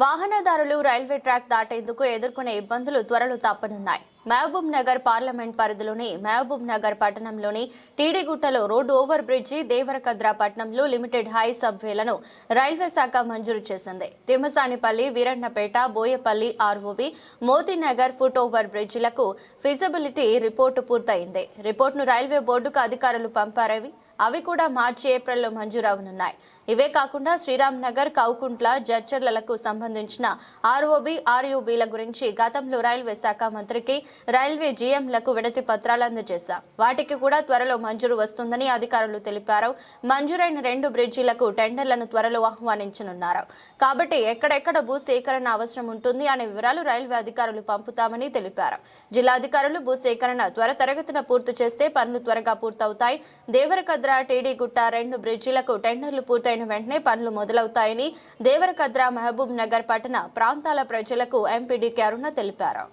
వాహనదారులు railway track దాటేందుకు ఎదుర్కొనే ఇబ్బందులు త్వరలో తప్పనున్నాయి. మహబూబ్ నగర్ పార్లమెంట్ పరిధిలోని మహబూబ్ నగర్ పట్టణంలోని టీడీగుట్టలో రోడ్డు ఓవర్ బ్రిడ్జి, దేవరకద్ర పట్టణంలో లిమిటెడ్ హై సబ్వేలను రైల్వే శాఖ మంజూరు చేసింది. Timmasanipalli, Veerannapeta, Boyapalli R O B, Motinagar foot over బ్రిడ్జిలకు ఫిజిబిలిటీ రిపోర్టు పూర్తయింది. రిపోర్టును రైల్వే బోర్డుకు అధికారులు పంపారవి. అవి కూడా మార్చి, ఏప్రిల్లో మంజూరవనున్నాయి. ఇవే కాకుండా శ్రీరామ్ నగర్, కౌకుంట్ల, జడ్చర్లకు సంబంధించిన ఆర్ఓబి, ఆర్యూబీల గురించి గతంలో రైల్వే శాఖ మంత్రికి, రైల్వే జీఎంలకు వినతి పత్రాలు అందజేశాం. వాటికి కూడా త్వరలో మంజూరు వస్తుందని అధికారులు తెలిపారు. మంజూరైన 2 బ్రిడ్జిలకు టెండర్లను త్వరలో ఆహ్వానించనున్నారు. కాబట్టి ఎక్కడెక్కడ భూ సేకరణ అవసరం ఉంటుంది అనే వివరాలు రైల్వే అధికారులు పంపుతామని తెలిపారు. జిల్లాధికారులు భూ సేకరణ త్వరితగతిన పూర్తి చేస్తే పనులు త్వరగా పూర్తవుతాయి. దేవరకద్ర, టీడీగుట్ట 2 బ్రిడ్జిలకు టెండర్లు పూర్తయిన వెంటనే పనులు మొదలవుతాయని దేవరకద్ర, మహబూబ్ నగర్ పట్టణ ప్రాంతాల ప్రజలకు ఎంపీడీ అరుణ తెలిపారు.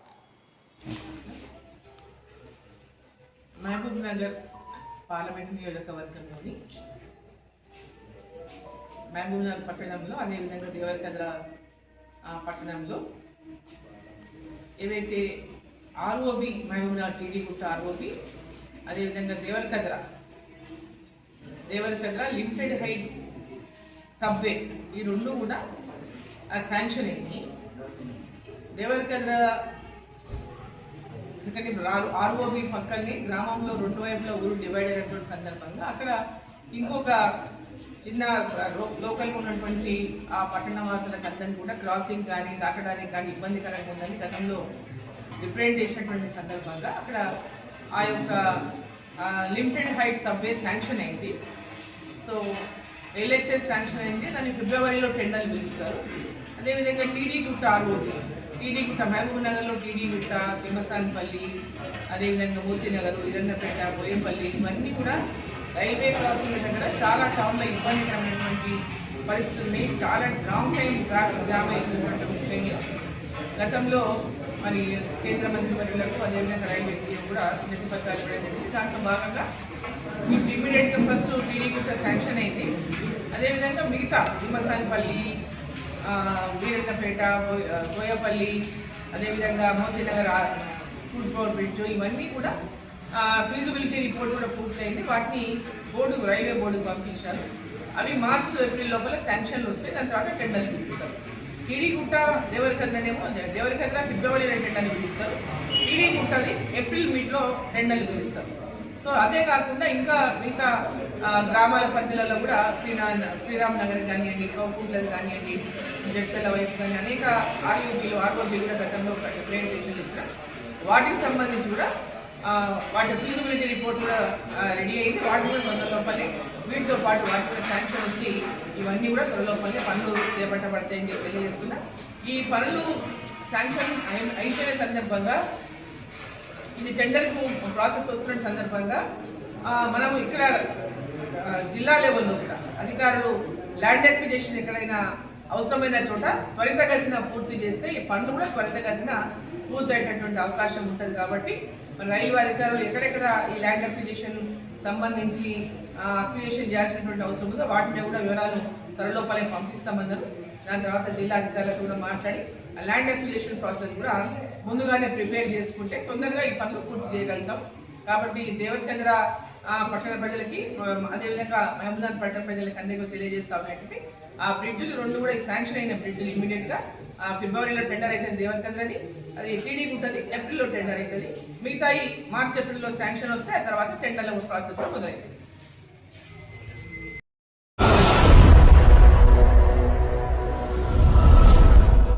మహబూబ్ నగర్ పార్లమెంట్ నియోజకవర్గంలోని మహబూబ్ నగర్ పట్టణంలో, అదేవిధంగా దేవరకద్ర పట్టణంలో ఏవైతే ఆర్ఓబి, మహబూబ్ నగర్ టీడీగుట్ట ఆర్ఓబి, అదేవిధంగా దేవరకద్ర లిమిటెడ్ హైట్ సబ్వే, ఈ 2 కూడా శాంక్షన్ అయింది. దేవరకద్ర ఎందుకంటే ఆర్ఓబి పక్కనే గ్రామంలో 2 వైపులా ఊరు డివైడ్ అయినటువంటి సందర్భంగా అక్కడ ఇంకొక చిన్న లోకల్గా ఉన్నటువంటి ఆ పట్టణ వాసులకు అందరినీ కూడా క్రాసింగ్ కానీ దాటడానికి కానీ ఇబ్బందికరంగా ఉందని గతంలో రిప్రజెంట్ చేసినటువంటి సందర్భంగా అక్కడ ఆ యొక్క లిమిటెడ్ హైట్ సబ్వే శాంక్షన్ అయింది. సో ఎల్హెచ్ఎస్ శాంక్షన్ అయింది. దాన్ని ఫిబ్రవరిలో టెండర్లు పిలుస్తారు. అదేవిధంగా టీడీగుట్ట ఆర్ఓబి, టీడీగుట్ట మహబూబ్ నగర్లో టీడీగుట్ట, తిమ్మసానిపల్లి, అదేవిధంగా మోతీనగర్, వీరన్నపేట, బోయపల్లి, ఇవన్నీ కూడా రైల్వే క్రాసింగ్ దగ్గర చాలా టౌన్లో ఇబ్బందికరమైనటువంటి పరిస్థితులు ఉన్నాయి. చాలా లాంగ్ టైం ట్రాఫిక్ జామ్ అయినటువంటి విషయంలో గతంలో మరి కేంద్ర మంత్రివర్యులకు, అదేవిధంగా రైల్వే కూడా వినతి పత్రాలు ఇవ్వడం జరిగింది. దాంట్లో భాగంగా ఇమీడియట్గా ఫస్ట్ టీడీగుట్ట శాంక్షన్ అయింది. అదేవిధంగా మిగతా తిమ్మసానిపల్లి, వీరన్నపేట, బోయపల్లి, అదేవిధంగా మోతీనగర్ ఫుట్ ఓవర్ బ్రిడ్జ్, ఇవన్నీ కూడా ఫీజిబిలిటీ రిపోర్ట్ కూడా పూర్తయింది. వాటిని రైల్వే బోర్డుకు పంపించారు. అవి మార్చ్, ఏప్రిల్ లోపల శాంక్షన్లు వస్తాయి. దాని తర్వాత టెండర్లు పిలుస్తారు. టీడీగుట్ట దేవరకద్ర ఫిబ్రవరిలో టెండర్లు పిలుస్తారు. టీడీగుట్టది ఏప్రిల్ మిడ్లో టెండర్లు పిలుస్తారు. సో అదే కాకుండా ఇంకా మిగతా గ్రామాల పరిధిలలో కూడా శ్రీరామ్ నగర్ కానివ్వండి, కౌకుంట్లది కానివ్వండి, జడ్చర్ల వైపు కానీ అనేక ఆర్ఓబీలు కూడా గతంలో రిప్రజెంటేషన్లు ఇచ్చిన వాటికి సంబంధించి కూడా వాటి ఫీజిబిలిటీ రిపోర్ట్ కూడా రెడీ అయింది. వాటి కూడా తొందరలోపలే వీటితో పాటు వాటి కూడా శాంక్షన్ వచ్చి ఇవన్నీ కూడా త్వరలోపలే పనులు చేపట్టబడతాయని చెప్పి తెలియజేస్తున్నా. ఈ పనులు శాంక్షన్ అయిపోయిన సందర్భంగా, ఇది టెండర్కు ప్రాసెస్ వస్తున్న సందర్భంగా మనం ఇక్కడ జిల్లా లెవెల్లో కూడా అధికారులు ల్యాండ్ అక్విజిషన్ ఎక్కడైనా అవసరమైన చోట త్వరితగతిన పూర్తి చేస్తే ఈ పనులు కూడా త్వరితగతిన పూర్తయ్యేటటువంటి అవకాశం ఉంటుంది. కాబట్టి మన రైల్వే అధికారులు ఎక్కడెక్కడ ఈ ల్యాండ్ అక్విజిషన్ సంబంధించి అక్విజిషన్ చేయాల్సినటువంటి అవసరం ఉందో వాటిని కూడా వివరాలు త్వరలోపలే పంపిస్తామన్నారు. దాని తర్వాత జిల్లా అధికారులతో కూడా మాట్లాడి ఆ ల్యాండ్ అక్విజిషన్ ప్రాసెస్ కూడా ముందుగానే ప్రిపేర్ చేసుకుంటే తొందరగా ఈ పనులు పూర్తి చేయగలుగుతాం. కాబట్టి దేవరకద్ర పట్టణ ప్రజలకి, అదేవిధంగా మహబూబ్ నగర్ పట్టణ ప్రజలకి అందరికీ తెలియజేస్తా ఉన్నట్టు ఆ బ్రిడ్జ్లు 2 కూడా ఈ శాంక్షన్ అయిన బ్రిడ్జ్లు ఇమీడియట్గా ఫిబ్రవరిలో టెండర్ అవుతుంది దేవరకద్రది, అది టీడీగుట్టది ఏప్రిల్లో టెండర్ అవుతుంది. మిగతాయి మార్చ్, ఏప్రిల్లో శాంక్షన్ వస్తే ఆ తర్వాత టెండర్ల ప్రాసెస్ మొదలవుతుంది.